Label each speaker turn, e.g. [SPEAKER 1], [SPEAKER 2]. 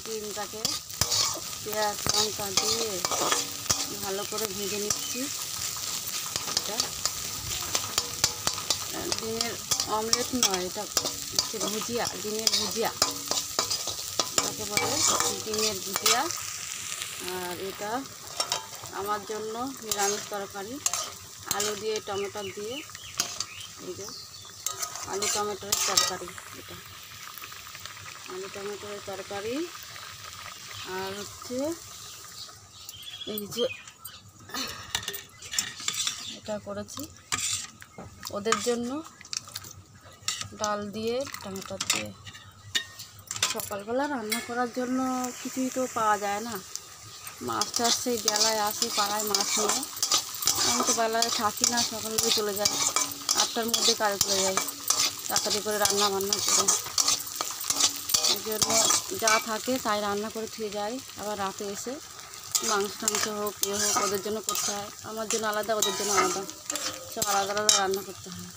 [SPEAKER 1] ডিমটাকে পেঁয়াজ লঙ্কা দিয়ে ভালো করে ভেজে নিচ্ছি। এটা ডিমের অমলেট নয়, এটা হচ্ছে ভুজিয়া, ডিমের ভুজিয়া এটাকে বলে, ডিমের ভুজিয়া। আর এটা আমার জন্য নিরামিষ তরকারি, আলু দিয়ে টমেটো দিয়ে, এই যে আলু টমেটোর তরকারি, এটা আলু টমেটোর তরকারি। আর হচ্ছে এই যে এটা করেছি ওদের জন্য, ডাল দিয়ে টমেটো দিয়ে। সকালবেলা রান্না করার জন্য কিছুই তো পাওয়া যায় না, মাছ টাছ সেই বেলায় আসে পাড়ায় মাছ নিয়ে, আমি তো বেলায় থাকি না, সকালবেলা চলে যাই, 8টার মধ্যে কাজে চলে যাই, তাড়াতাড়ি করে রান্না বান্না করে। এই জন্য যা থাকে তাই রান্না করে খেয়ে যাই। আবার রাতে এসে মাংস টাংস হোক ইয়ে হোক ওদের জন্য করতে হয়, আমার জন্য আলাদা ওদের জন্য আলাদা, সব আলাদা আলাদা রান্না করতে হয়।